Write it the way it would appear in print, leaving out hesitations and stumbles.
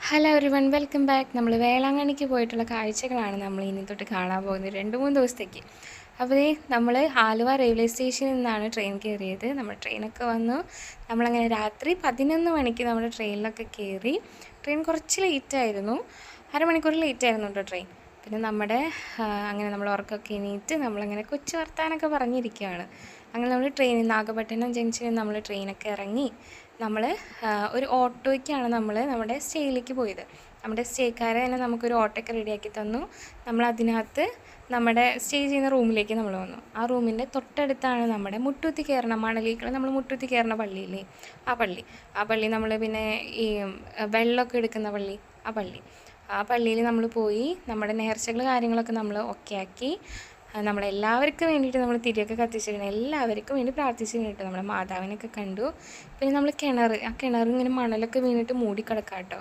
Hello everyone welcome back. നമ്മൾ വേളാങ്കണ്ണിക്ക് പോയിട്ടുള്ള കാഴ്ചകളാണ് നമ്മൾ ഇനി തൊട്ട് കാണാൻ പോകുന്നത് 2-3 ദിവസത്തേക്ക്. അപ്പോൾ നമ്മൾ ആലുവ റെയിൽവേ സ്റ്റേഷനിൽ നിന്നാണ് ട്രെയിൻ കയറിയത്. നമ്മൾ ട്രെയിനൊക്കെ വന്നു. നമ്മളങ്ങനെ രാത്രി 11 മണിക്ക് നമ്മുടെ ട്രെയിനിലൊക്കെ കയറി. ട്രെയിൻ കുറച്ച് ലേറ്റായിരുന്നു, അരമണിക്കൂർ ലേറ്റായിരുന്നു കേട്ടോ ട്രെയിൻ. പിന്നെ അങ്ങനെ നമ്മൾ ഉറക്കമൊക്കെ എണീറ്റ് നമ്മളങ്ങനെ കൊച്ചു വർത്താനൊക്കെ പറഞ്ഞിരിക്കുകയാണ്. അങ്ങനെ നമ്മൾ ട്രെയിനിൽ നാഗപട്ടണം ജംഗ്ഷനിൽ നമ്മൾ ട്രെയിനൊക്കെ ഇറങ്ങി നമ്മൾ ഒരു ഓട്ടോയ്ക്കാണ് നമ്മുടെ സ്റ്റേയിലേക്ക് പോയത്. നമ്മുടെ സ്റ്റേക്കാരെ തന്നെ നമുക്കൊരു ഓട്ടോയൊക്കെ റെഡിയാക്കി തന്നു. നമ്മളതിനകത്ത് നമ്മുടെ സ്റ്റേ ചെയ്യുന്ന റൂമിലേക്ക് നമ്മൾ വന്നു. ആ റൂമിൻ്റെ തൊട്ടടുത്താണ് നമ്മുടെ മുട്ടൂത്തി കയറണ മണലിൽ നമ്മൾ മുട്ടൂത്തി കയറണ പള്ളിയില്ലേ, ആ പള്ളി നമ്മൾ പിന്നെ ഈ വെള്ളമൊക്കെ എടുക്കുന്ന പള്ളി, ആ പള്ളിയിൽ നമ്മൾ പോയി നമ്മുടെ നേർച്ചകൾ കാര്യങ്ങളൊക്കെ നമ്മൾ ഒക്കെ ആക്കി. നമ്മളെല്ലാവർക്കും വേണ്ടിയിട്ട് നമ്മൾ തിരിയൊക്കെ കത്തിച്ചിരുന്നു, എല്ലാവർക്കും വേണ്ടി പ്രാർത്ഥിച്ചിരുന്നു കേട്ടോ. നമ്മുടെ മാതാവിനൊക്കെ കണ്ടു. പിന്നെ നമ്മൾ ആ കിണർ ഇങ്ങനെ മണലൊക്കെ വീണിട്ട് മൂടിക്കിടക്കാം കേട്ടോ.